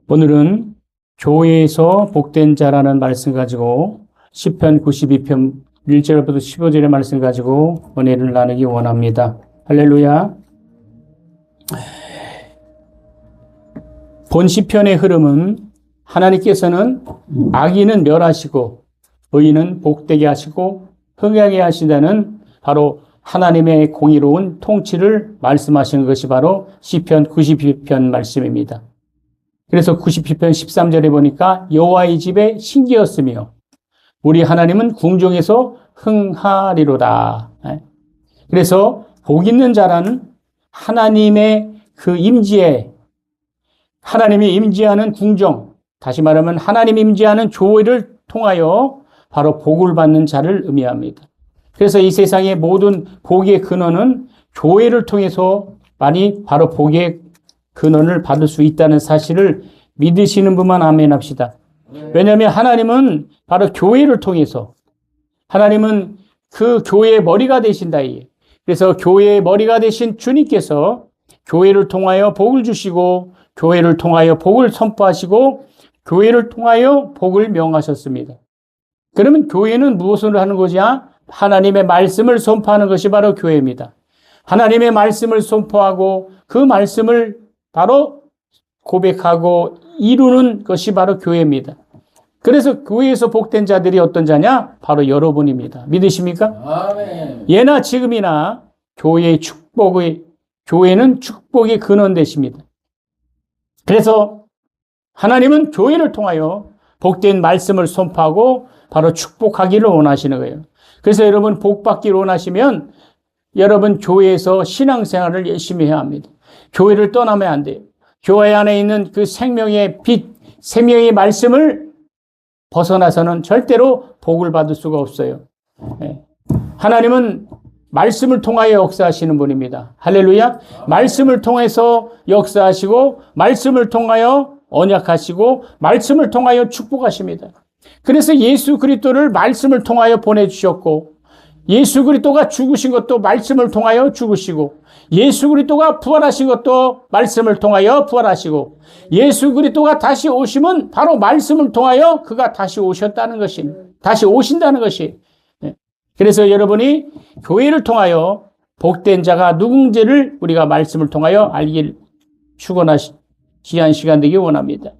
오늘은 교회에서 복된 자라는 말씀 가지고 시편 92편 1절부터 15절의 말씀 가지고 은혜를 나누기 원합니다. 할렐루야. 본 시편의 흐름은 하나님께서는 악인은 멸하시고 의인은 복되게 하시고 흥하게 하신다는 바로 하나님의 공의로운 통치를 말씀하시는 것이 바로 시편 92편 말씀입니다. 그래서 92편 13절에 보니까 여호와의 집에 신기였으며 우리 하나님은 궁중에서 흥하리로다. 그래서 복 있는 자라는 하나님의 그 임지에 하나님이 임지하는 궁정, 다시 말하면 하나님이 임지하는 교회를 통하여 바로 복을 받는 자를 의미합니다. 그래서 이 세상의 모든 복의 근원은 교회를 통해서 많이 바로 복의 근원을 받을 수 있다는 사실을 믿으시는 분만 아멘 합시다. 왜냐하면 하나님은 바로 교회를 통해서 하나님은 그 교회의 머리가 되신다. 그래서 교회의 머리가 되신 주님께서 교회를 통하여 복을 주시고 교회를 통하여 복을 선포하시고 교회를 통하여 복을 명하셨습니다. 그러면 교회는 무엇을 하는 거냐? 하나님의 말씀을 선포하는 것이 바로 교회입니다. 하나님의 말씀을 선포하고 그 말씀을 바로 고백하고 이루는 것이 바로 교회입니다. 그래서 교회에서 복된 자들이 어떤 자냐? 바로 여러분입니다. 믿으십니까? 아멘. 예나 지금이나 교회는 축복의 근원 되십니다. 그래서 하나님은 교회를 통하여 복된 말씀을 선포하고 바로 축복하기를 원하시는 거예요. 그래서 여러분 복 받기를 원하시면 여러분 교회에서 신앙생활을 열심히 해야 합니다. 교회를 떠나면 안 돼요. 교회 안에 있는 그 생명의 빛, 생명의 말씀을 벗어나서는 절대로 복을 받을 수가 없어요. 하나님은 말씀을 통하여 역사하시는 분입니다. 할렐루야. 말씀을 통해서 역사하시고 말씀을 통하여 언약하시고 말씀을 통하여 축복하십니다. 그래서 예수 그리스도를 말씀을 통하여 보내주셨고 예수 그리스도가 죽으신 것도 말씀을 통하여 죽으시고 예수 그리스도가 부활하신 것도 말씀을 통하여 부활하시고 예수 그리스도가 다시 오심은 바로 말씀을 통하여 그가 다시 오셨다는 것입니다. 다시 오신다는 것이. 그래서 여러분이 교회를 통하여 복된 자가 누군지를 우리가 말씀을 통하여 알길 축원하시 귀한 시간 되기 원합니다.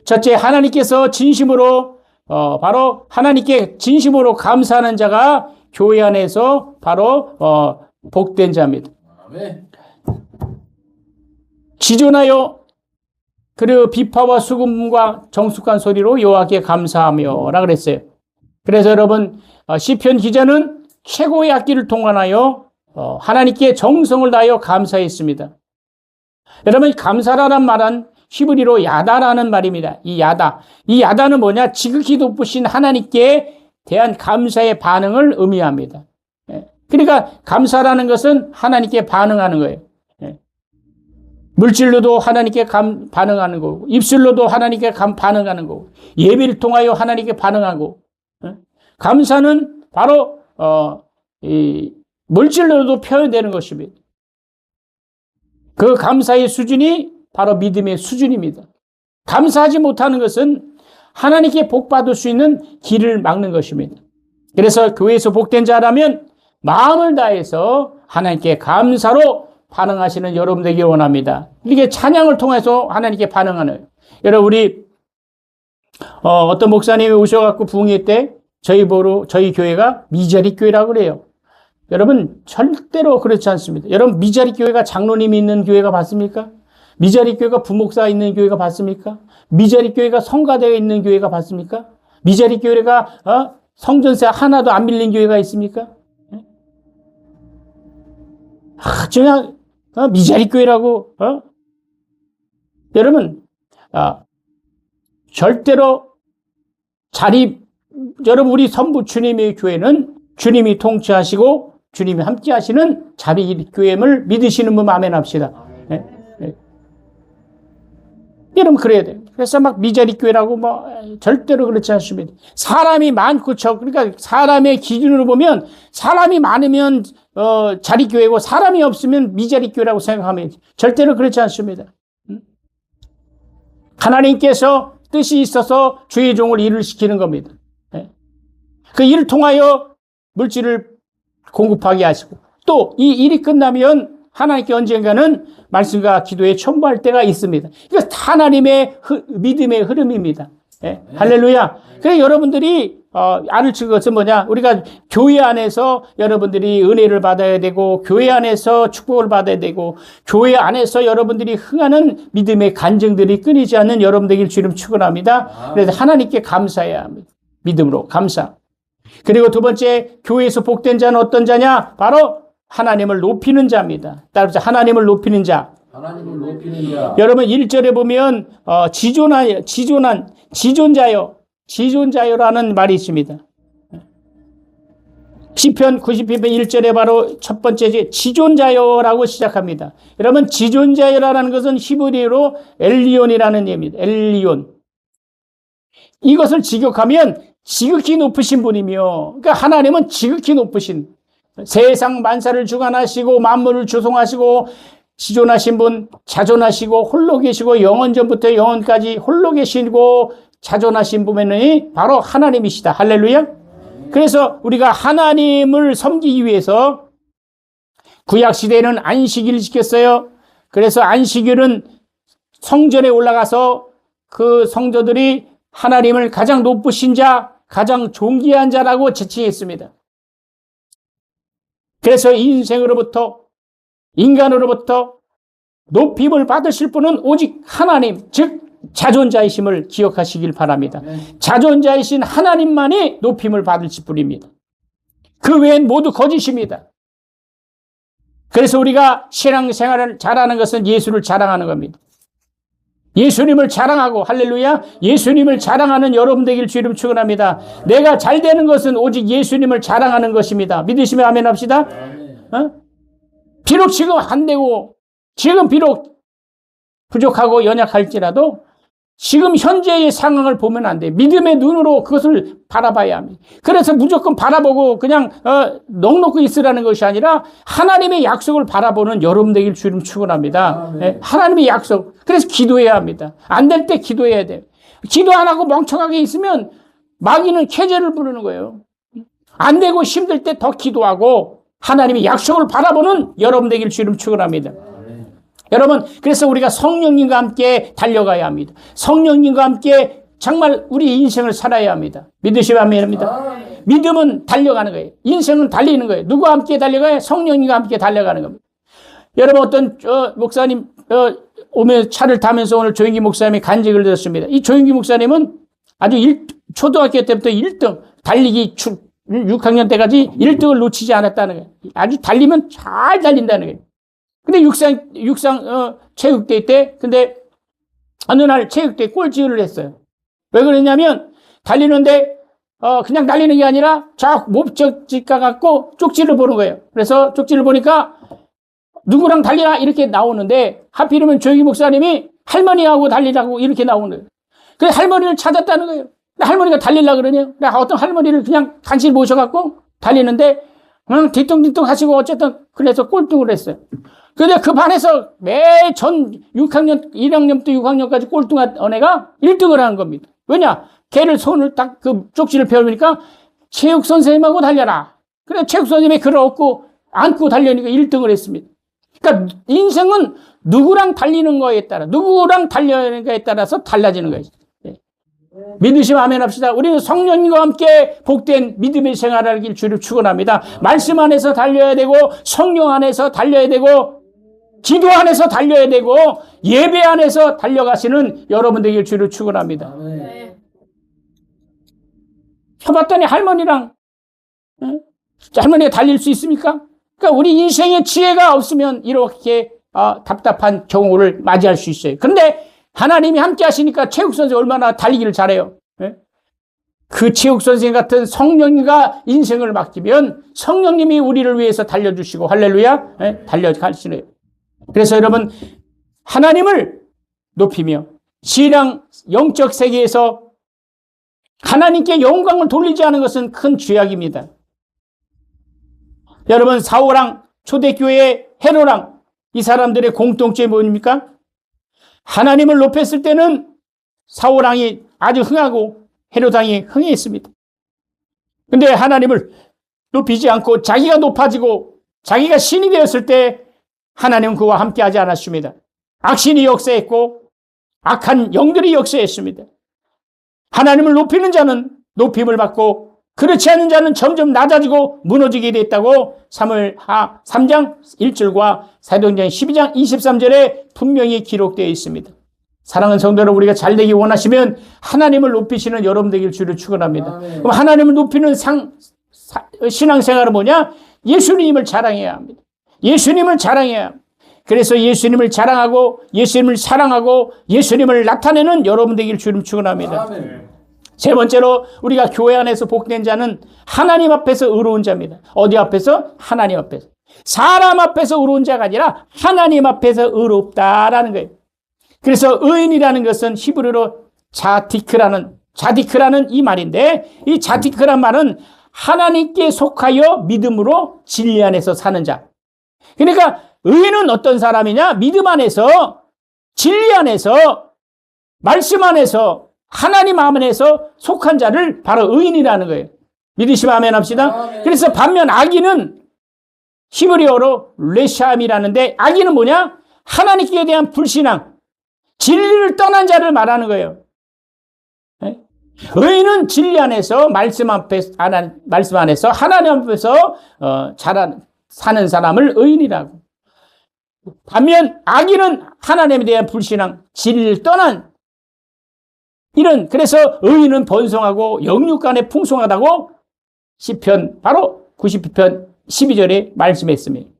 첫째, 하나님께서 진심으로 바로 하나님께 진심으로 감사하는 자가 교회 안에서 바로 복된 자입니다. 아멘. 지존하여 그리고 비파와 수금과 정숙한 소리로 여호와께 감사하며라 그랬어요. 그래서 여러분 시편 기자는 최고의 악기를 통한하여 하나님께 정성을 다하여 감사했습니다. 여러분 감사라는 말은 히브리로 야다라는 말입니다. 이 야다는 뭐냐? 지극히 높으신 하나님께 대한 감사의 반응을 의미합니다. 그러니까 감사라는 것은 하나님께 반응하는 거예요. 물질로도 하나님께 반응하는 거고 입술로도 하나님께 반응하는 거고 예배를 통하여 하나님께 반응하고 감사는 바로 이 물질로도 표현되는 것입니다. 그 감사의 수준이 바로 믿음의 수준입니다. 감사하지 못하는 것은 하나님께 복 받을 수 있는 길을 막는 것입니다. 그래서 교회에서 복된 자라면 마음을 다해서 하나님께 감사로 반응하시는 여러분 되길 원합니다. 이렇게 찬양을 통해서 하나님께 반응하는. 여러분 우리 어떤 목사님이 오셔갖고 부흥회 때 저희 교회가 미자리 교회라고 그래요. 여러분 절대로 그렇지 않습니다. 여러분 미자리 교회가 장로님이 있는 교회가 봤습니까? 미자리 교회가 부목사 있는 교회가 봤습니까? 미자리 교회가 성가대가 있는 교회가 봤습니까? 미자리 교회가 성전세 하나도 안 밀린 교회가 있습니까? 그냥 미자리 교회라고 여러분 절대로 여러분 우리 선부 주님의 교회는 주님이 통치하시고 주님이 함께 하시는 자비 교회임을 믿으시는 분 아멘 합시다. 여러분 그래야 돼요. 그래서 막 미자리 교회라고 절대로 그렇지 않습니다. 사람이 많고 그러니까 사람의 기준으로 보면 사람이 많으면 자리 교회고 사람이 없으면 미자리 교회라고 생각하면 절대로 그렇지 않습니다. 하나님께서 뜻이 있어서 주의 종을 일을 시키는 겁니다. 그 일을 통하여 물질을 공급하게 하시고 또 이 일이 끝나면 하나님께 언젠가는 말씀과 기도에 첨부할 때가 있습니다. 이거 하나님의 믿음의 흐름입니다. 할렐루야. 그래서 여러분들이 알을 칠 것은 뭐냐? 우리가 교회 안에서 여러분들이 은혜를 받아야 되고 교회 안에서 축복을 받아야 되고 교회 안에서 여러분들이 흥하는 믿음의 간증들이 끊이지 않는 여러분 되길 주님 축원합니다. 그래서 하나님께 감사해야 합니다. 믿음으로 감사. 그리고 두 번째, 교회에서 복된 자는 어떤 자냐? 바로 하나님을 높이는 자입니다. 따라서 하나님을 높이는 자. 하나님을 높이는 자. 여러분 1절에 보면 지존자요라는 말이 있습니다. 시편 90편 1절에 바로 첫 번째 지존자요라고 시작합니다. 여러분 지존자요라는 것은 히브리어로 엘리온이라는 얘기입니다. 엘리온. 이것을 직역하면 지극히 높으신 분이며, 그러니까 하나님은 지극히 높으신, 세상 만사를 주관하시고 만물을 조성하시고 지존하신 분, 자존하시고 홀로 계시고 영원전부터 영원까지 홀로 계시고 자존하신 분이 바로 하나님이시다. 할렐루야. 그래서 우리가 하나님을 섬기기 위해서 구약시대에는 안식일을 지켰어요. 그래서 안식일은 성전에 올라가서 그 성도들이 하나님을 가장 높으신 자, 가장 존귀한 자라고 지칭했습니다. 그래서 인생으로부터, 인간으로부터 높임을 받으실 분은 오직 하나님, 즉 자존자이심을 기억하시길 바랍니다. 자존자이신 하나님만이 높임을 받으실 분입니다. 그 외엔 모두 거짓입니다. 그래서 우리가 신앙생활을 잘하는 것은 예수를 자랑하는 겁니다. 예수님을 자랑하고, 할렐루야, 예수님을 자랑하는 여러분 되길 주님 축원합니다. 내가 잘 되는 것은 오직 예수님을 자랑하는 것입니다. 믿으시면 아멘 합시다. 비록 지금 안 되고 지금 비록 부족하고 연약할지라도 지금 현재의 상황을 보면 안 돼. 믿음의 눈으로 그것을 바라봐야 합니다. 그래서 무조건 바라보고 그냥 넋놓고 있으라는 것이 아니라 하나님의 약속을 바라보는 여러분 되길 주님 축원합니다. 하나님의 약속. 그래서 기도해야 합니다. 안 될 때 기도해야 돼요. 기도 안 하고 멍청하게 있으면 마귀는 캐제를 부르는 거예요. 안 되고 힘들 때 더 기도하고 하나님의 약속을 바라보는 여러분 되길 주님 축원합니다. 여러분, 그래서 우리가 성령님과 함께 달려가야 합니다. 성령님과 함께 정말 우리 인생을 살아야 합니다. 믿으시면 합니다. 믿음은 달려가는 거예요. 인생은 달리는 거예요. 누구와 함께 달려가요? 성령님과 함께 달려가는 겁니다. 여러분, 어떤 목사님 오면 차를 타면서 오늘 조영기 목사님이 간증을 들었습니다. 이 조영기 목사님은 아주 초등학교 때부터 1등, 달리기 6학년 때까지 1등을 놓치지 않았다는 거예요. 아주 달리면 잘 달린다는 거예요. 근데 육상 체육대회 때, 근데 어느 날 체육대회 꼴찌를 했어요. 왜 그랬냐면, 달리는데, 그냥 달리는 게 아니라, 목적지 가갖고 쪽지를 보는 거예요. 그래서 쪽지를 보니까, 누구랑 달리라? 이렇게 나오는데, 하필이면 조영기 목사님이 할머니하고 달리라고 이렇게 나오는 거예요. 그래서 할머니를 찾았다는 거예요. 할머니가 달리려고 그러네요. 어떤 할머니를 그냥 간신히 모셔갖고 달리는데, 그냥 뒤뚱뒤뚱 하시고 어쨌든, 그래서 꼴등을 했어요. 근데 그 반에서 매전 6학년, 1학년부터 6학년까지 꼴등한 애가 1등을 하는 겁니다. 왜냐? 걔를 손을 딱 그 쪽지를 펴보니까 체육 선생님하고 달려라. 그래, 체육 선생님이 글을 얻고 안고 달려니까 1등을 했습니다. 그러니까 인생은 누구랑 달리는 거에 따라, 누구랑 달려는 거에 따라서 달라지는 거예요. 믿으시면 아멘 합시다. 우리는 성령님과 함께 복된 믿음의 생활을 하길 주를 축원합니다. 말씀 안에서 달려야 되고, 성령 안에서 달려야 되고, 기도 안에서 달려야 되고, 예배 안에서 달려가시는 여러분 되길 주를 축원합니다. 해봤더니 할머니랑 할머니가 달릴 수 있습니까? 그러니까 우리 인생에 지혜가 없으면 이렇게 답답한 경우를 맞이할 수 있어요. 그런데 하나님이 함께 하시니까 체육선생 얼마나 달리기를 잘해요. 그 체육선생 같은 성령님과 인생을 맡기면 성령님이 우리를 위해서 달려주시고, 할렐루야, 달려가시네요. 그래서 여러분, 하나님을 높이며 신앙 영적 세계에서 하나님께 영광을 돌리지 않은 것은 큰 죄악입니다. 여러분, 사울왕, 초대교회 헤로랑 이 사람들의 공통점이 뭡니까? 하나님을 높였을 때는 사울왕이 아주 흥하고 헤롯왕이 흥했습니다. 근데 하나님을 높이지 않고 자기가 높아지고 자기가 신이 되었을 때 하나님은 그와 함께 하지 않았습니다. 악신이 역사했고 악한 영들이 역사했습니다. 하나님을 높이는 자는 높임을 받고 그렇지 않은 자는 점점 낮아지고 무너지게 됐다고 사무엘하 3장 1절과 사도행전 12장 23절에 분명히 기록되어 있습니다. 사랑하는 성도 여러분, 우리가 잘 되기 원하시면 하나님을 높이시는 여러분 되길 주를 축원합니다. 그럼 하나님을 높이는 신앙생활은 뭐냐? 예수님을 자랑해야 합니다. 예수님을 자랑해야 합니다. 그래서 예수님을 자랑하고 예수님을 사랑하고 예수님을 나타내는 여러분 되길 주를 축원합니다. 아멘. 세 번째로 우리가 교회 안에서 복된 자는 하나님 앞에서 의로운 자입니다. 어디 앞에서? 하나님 앞에서. 사람 앞에서 의로운 자가 아니라 하나님 앞에서 의롭다라는 거예요. 그래서 의인이라는 것은 히브리어로 자디크라는 이 말인데, 이 자디크란 말은 하나님께 속하여 믿음으로 진리 안에서 사는 자. 그러니까 의인은 어떤 사람이냐? 믿음 안에서, 진리 안에서, 말씀 안에서, 하나님 안에서 속한 자를 바로 의인이라는 거예요. 믿으시면 아멘 합시다. 그래서 반면 악인은 히브리어로 레샴이라는데, 악인은 뭐냐? 하나님께 대한 불신앙, 진리를 떠난 자를 말하는 거예요. 의인은 진리 안에서 말씀 안에서 하나님 앞에서 사는 사람을 의인이라고. 반면 악인은 하나님에 대한 불신앙, 진리를 떠난 이런, 그래서 의인은 번성하고 영육간에 풍성하다고 시편 바로 90편 12절에 말씀했습니다.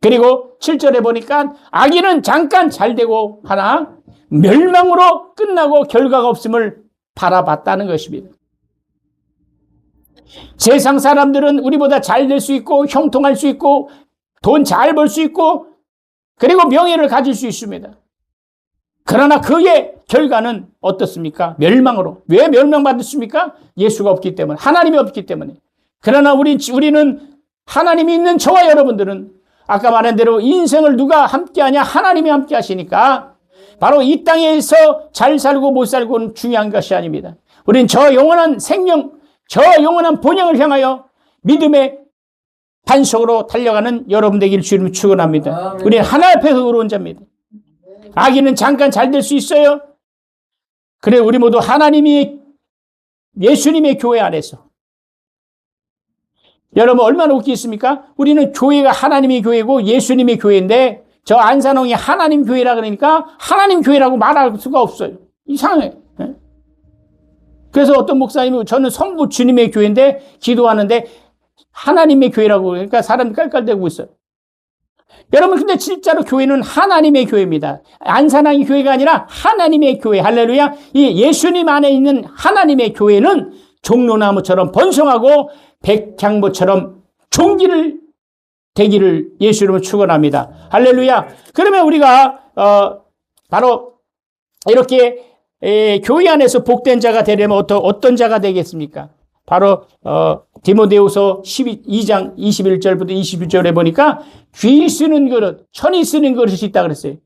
그리고 7절에 보니까 악인은 잠깐 잘되고 하나 멸망으로 끝나고 결과가 없음을 바라봤다는 것입니다. 세상 사람들은 우리보다 잘 될 수 있고 형통할 수 있고 돈 잘 벌 수 있고 그리고 명예를 가질 수 있습니다. 그러나 그의 결과는 어떻습니까? 멸망으로. 왜 멸망받았습니까? 예수가 없기 때문에, 하나님이 없기 때문에. 그러나 우리는 하나님이 있는 저와 여러분들은 아까 말한 대로 인생을 누가 함께하냐? 하나님이 함께 하시니까 바로 이 땅에서 잘 살고 못 살고는 중요한 것이 아닙니다. 우리는 저 영원한 생명, 저 영원한 본향을 향하여 믿음의 반석으로 달려가는 여러분 되기를 주님 축원합니다. 우리는 하나님 앞에서 의로운 자입니다. 악인은 잠깐 잘 될 수 있어요. 그래 우리 모두 하나님이 예수님의 교회 안에서 여러분 얼마나 웃기십니까? 우리는 교회가 하나님의 교회고 예수님의 교회인데 저 안산홍이 하나님 교회라 그러니까 하나님 교회라고 말할 수가 없어요. 이상해. 그래서 어떤 목사님이 저는 성부 주님의 교회인데 기도하는데 하나님의 교회라고 그러니까 사람이 깔깔대고 있어요. 여러분 근데 진짜로 교회는 하나님의 교회입니다. 안산항이 교회가 아니라 하나님의 교회. 할렐루야. 이 예수님 안에 있는 하나님의 교회는 종로나무처럼 번성하고 백향모처럼 종기를 되기를 예수 이름으로 축원합니다. 할렐루야. 그러면 우리가 바로 이렇게 교회 안에서 복된 자가 되려면 어떤 자가 되겠습니까? 바로 디모데후서 12장 21절부터 22절에 보니까 귀 쓰는 그릇, 천이 쓰는 그릇이 있다 그랬어요.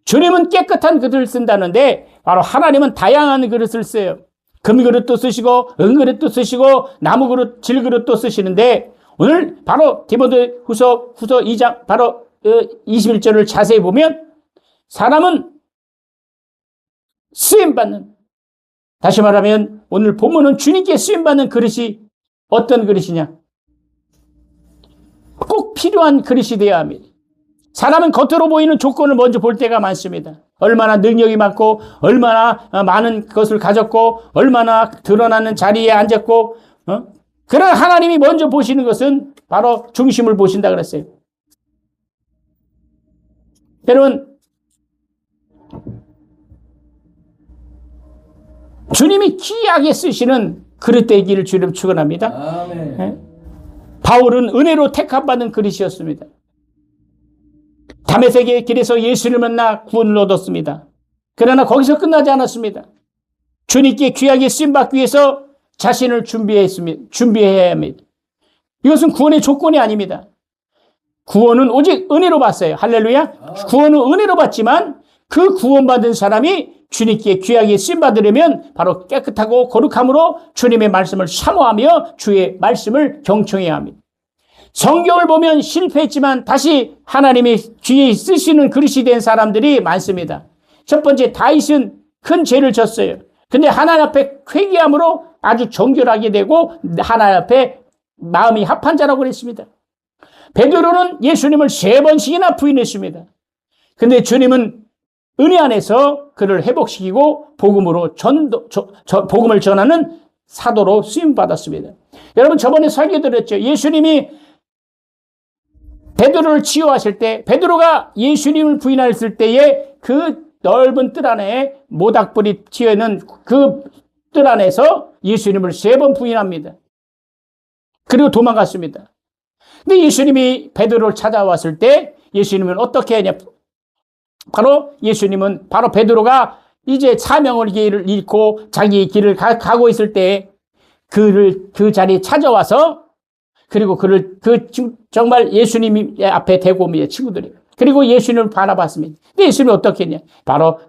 주님은 깨끗한 그릇을 쓴다는데 바로 하나님은 다양한 그릇을 써요. 금그릇도 쓰시고 은그릇도 쓰시고 나무그릇, 질그릇도 쓰시는데 오늘 바로 디모데후서 2장 바로 21절을 자세히 보면 사람은 쓰임받는, 다시 말하면 오늘 본문은 주님께 쓰임받는 그릇이 어떤 그릇이냐? 꼭 필요한 그릇이 되어야 합니다. 사람은 겉으로 보이는 조건을 먼저 볼 때가 많습니다. 얼마나 능력이 많고 얼마나 많은 것을 가졌고 얼마나 드러나는 자리에 앉았고 그런 하나님이 먼저 보시는 것은 바로 중심을 보신다 그랬어요. 여러분 주님이 귀하게 쓰시는 그릇 되기를 주님 축원합니다. 아멘. 바울은 은혜로 택함받은 그릇이었습니다. 다메섹의 길에서 예수를 만나 구원을 얻었습니다. 그러나 거기서 끝나지 않았습니다. 주님께 귀하게 쓰임받기 위해서 자신을 준비해야 합니다. 이것은 구원의 조건이 아닙니다. 구원은 오직 은혜로 받았어요. 할렐루야. 구원은 은혜로 받지만 그 구원받은 사람이 주님께 귀하게 쓰임받으려면 바로 깨끗하고 거룩함으로 주님의 말씀을 사모하며 주의 말씀을 경청해야 합니다. 성경을 보면 실패했지만 다시 하나님의 귀에 쓰시는 그릇이 된 사람들이 많습니다. 첫 번째, 다윗은 큰 죄를 졌어요. 근데 하나님 앞에 회개함으로 아주 정결하게 되고 하나님 앞에 마음이 합한 자라고 그랬습니다. 베드로는 예수님을 3번씩이나 부인했습니다. 근데 주님은 은혜 안에서 그를 회복시키고 복음을 전하는 사도로 쓰임받았습니다. 여러분, 저번에 설교 드렸죠. 예수님이 베드로를 치유하실 때, 베드로가 예수님을 부인했을 때에 그 넓은 뜰 안에 모닥불이 튀어있는 그 뜰 안에서 예수님을 3번 부인합니다. 그리고 도망갔습니다. 근데 예수님이 베드로를 찾아왔을 때 예수님은 어떻게 하냐? 예수님은 바로 베드로가 이제 사명의 길을 잃고 자기 길을 가고 있을 때 그 자리에 찾아와서 그리고 정말 예수님 앞에 대고 옵니다. 친구들이. 그리고 예수님을 바라봤습니다. 근데 예수님이 어떻게 했냐? 바로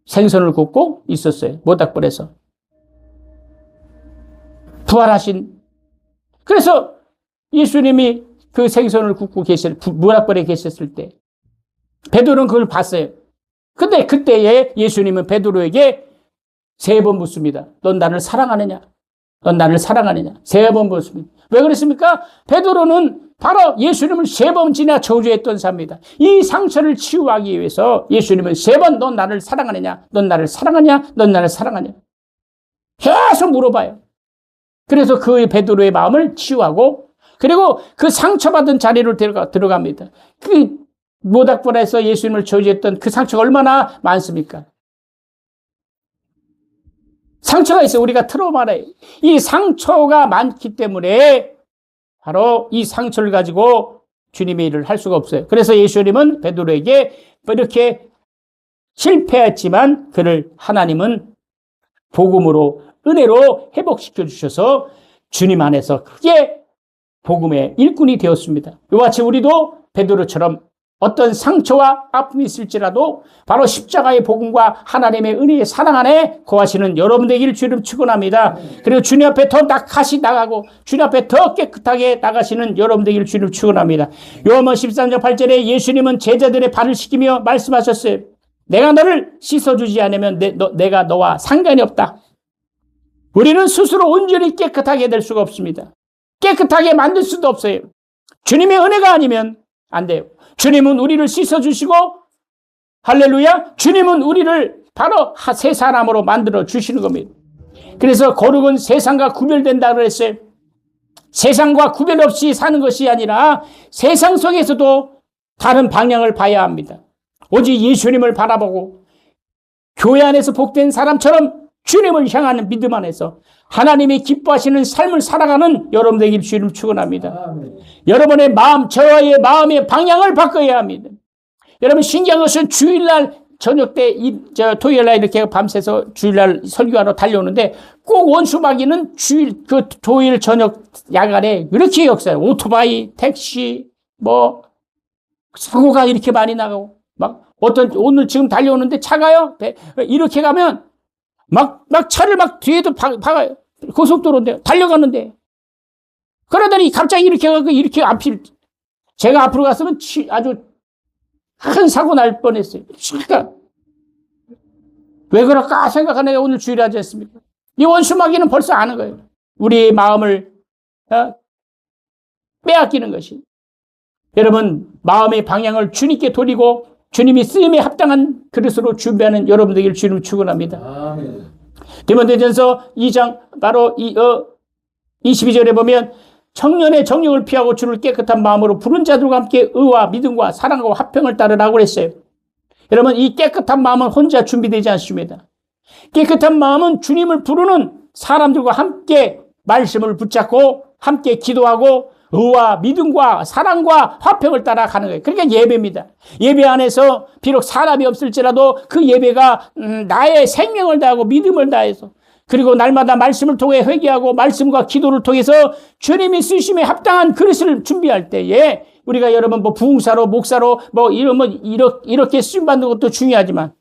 생선을 굽고 있었어요. 모닥불에서. 부활하신. 그래서 예수님이 그 생선을 굽고 모닥불에 계셨을 때 베드로는 그걸 봤어요. 근데 그때에 예수님은 베드로에게 3번 묻습니다. 넌 나를 사랑하느냐? 넌 나를 사랑하느냐? 3번 묻습니다. 왜 그랬습니까? 베드로는 바로 예수님을 3번이나 저주했던 사람입니다. 이 상처를 치유하기 위해서 예수님은 3번 넌 나를 사랑하느냐? 넌 나를 사랑하냐? 넌 나를 사랑하냐? 계속 물어봐요. 그래서 그 베드로의 마음을 치유하고 그리고 그 상처받은 자리로 들어갑니다. 그 모닥불에서 예수님을 저주했던 그 상처가 얼마나 많습니까? 상처가 있어요. 우리가 트라우마래. 이 상처가 많기 때문에 바로 이 상처를 가지고 주님의 일을 할 수가 없어요. 그래서 예수님은 베드로에게 이렇게 실패했지만 하나님은 복음으로 은혜로 회복시켜 주셔서 주님 안에서 크게 복음의 일꾼이 되었습니다. 이와 같이 우리도 베드로처럼 어떤 상처와 아픔이 있을지라도 바로 십자가의 복음과 하나님의 은혜의 사랑 안에 거하시는 여러분 되기를 주님 축원합니다. 그리고 주님 앞에 더 낙하시 나가고 주님 앞에 더 깨끗하게 나가시는 여러분 되기를 주님 축원합니다. 요한복음 13장 8절에 예수님은 제자들의 발을 씻기며 말씀하셨어요. 내가 너를 씻어주지 않으면 내가 너와 상관이 없다. 우리는 스스로 온전히 깨끗하게 될 수가 없습니다. 깨끗하게 만들 수도 없어요. 주님의 은혜가 아니면 안 돼요. 주님은 우리를 씻어주시고 할렐루야, 주님은 우리를 바로 새 사람으로 만들어 주시는 겁니다. 그래서 거룩은 세상과 구별된다 그랬어요. 세상과 구별 없이 사는 것이 아니라 세상 속에서도 다른 방향을 봐야 합니다. 오직 예수님을 바라보고 교회 안에서 복된 사람처럼 주님을 향하는 믿음 안에서 하나님이 기뻐하시는 삶을 살아가는 여러분 되기를 주님 축원합니다. 여러분의 마음, 저의 마음의 방향을 바꿔야 합니다. 여러분, 신기한 것은 주일날 저녁 때, 토요일날 이렇게 밤새서 주일날 설교하러 달려오는데 꼭 원수마귀는 토요일 저녁 야간에 이렇게 역사해요. 오토바이, 택시, 사고가 이렇게 많이 나가고 오늘 지금 달려오는데 차가요? 이렇게 가면 차를 뒤에도 박아요. 고속도로인데, 달려가는데. 그러더니 갑자기 이렇게 가고, 제가 앞으로 갔으면 아주 큰 사고 날 뻔했어요. 그러니까, 왜 그럴까 생각하는 게 오늘 주일이 하지 않습니까? 이 원수마귀는 벌써 아는 거예요. 우리의 마음을, 빼앗기는 것이. 여러분, 마음의 방향을 주님께 돌리고, 주님이 쓰임에 합당한 그릇으로 준비하는 여러분 되기를 주님 축원합니다. 디모데전서 2장 바로 22절에 보면 청년의 정욕을 피하고 주를 깨끗한 마음으로 부른 자들과 함께 의와 믿음과 사랑과 화평을 따르라고 그랬어요. 여러분, 이 깨끗한 마음은 혼자 준비되지 않습니다. 깨끗한 마음은 주님을 부르는 사람들과 함께 말씀을 붙잡고 함께 기도하고 의와 믿음과 사랑과 화평을 따라가는 거예요. 그러니까 예배입니다. 예배 안에서 비록 사람이 없을지라도 그 예배가 나의 생명을 다하고 믿음을 다해서 그리고 날마다 말씀을 통해 회개하고 말씀과 기도를 통해서 주님이 쓰심에 합당한 그릇을 준비할 때에 우리가 여러분 부흥사로 목사로 이렇게 쓰임받는 것도 중요하지만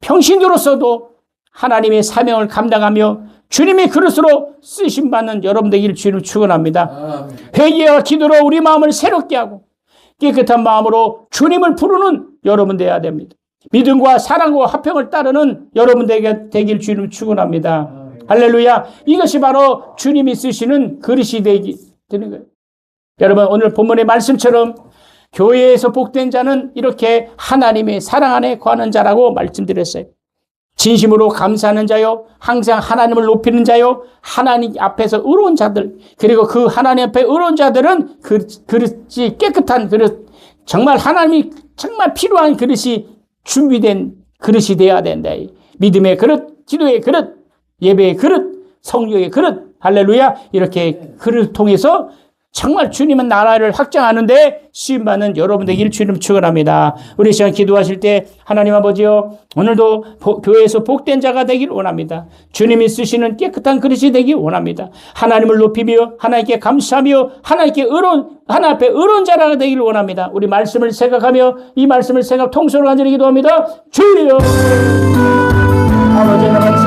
평신도로서도 하나님의 사명을 감당하며 주님의 그릇으로 쓰심받는 여러분 되기를 주님 축원합니다. 회개와 기도로 우리 마음을 새롭게 하고 깨끗한 마음으로 주님을 부르는 여러분 되어야 됩니다. 믿음과 사랑과 화평을 따르는 여러분 되길 주님 축원합니다. 할렐루야. 이것이 바로 주님이 쓰시는 그릇이 되는 거예요. 여러분 오늘 본문의 말씀처럼 교회에서 복된 자는 이렇게 하나님의 사랑 안에 거하는 자라고 말씀드렸어요. 진심으로 감사하는 자요, 항상 하나님을 높이는 자요, 하나님 앞에서 의로운 자들, 그리고 그 하나님 앞에 의로운 자들은 그릇이 깨끗한 그릇, 정말 하나님이 정말 필요한 그릇이 준비된 그릇이 되어야 된다. 믿음의 그릇, 기도의 그릇, 예배의 그릇, 성령의 그릇, 할렐루야. 이렇게 그릇을 통해서 정말 주님은 나라를 확장하는데 쓰임받는 여러분 되기를 주님 축원합니다. 우리 시간 기도하실 때 하나님 아버지요, 오늘도 교회에서 복된 자가 되길 원합니다. 주님이 쓰시는 깨끗한 그릇이 되길 원합니다. 하나님을 높이며 하나님께 감사하며 하나님 앞에 의로운 자가 되길 원합니다. 우리 말씀을 생각하며 이 말씀을 생각 통솔로 간절히 기도합니다. 주여 아버지 아버지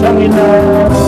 감사합니다.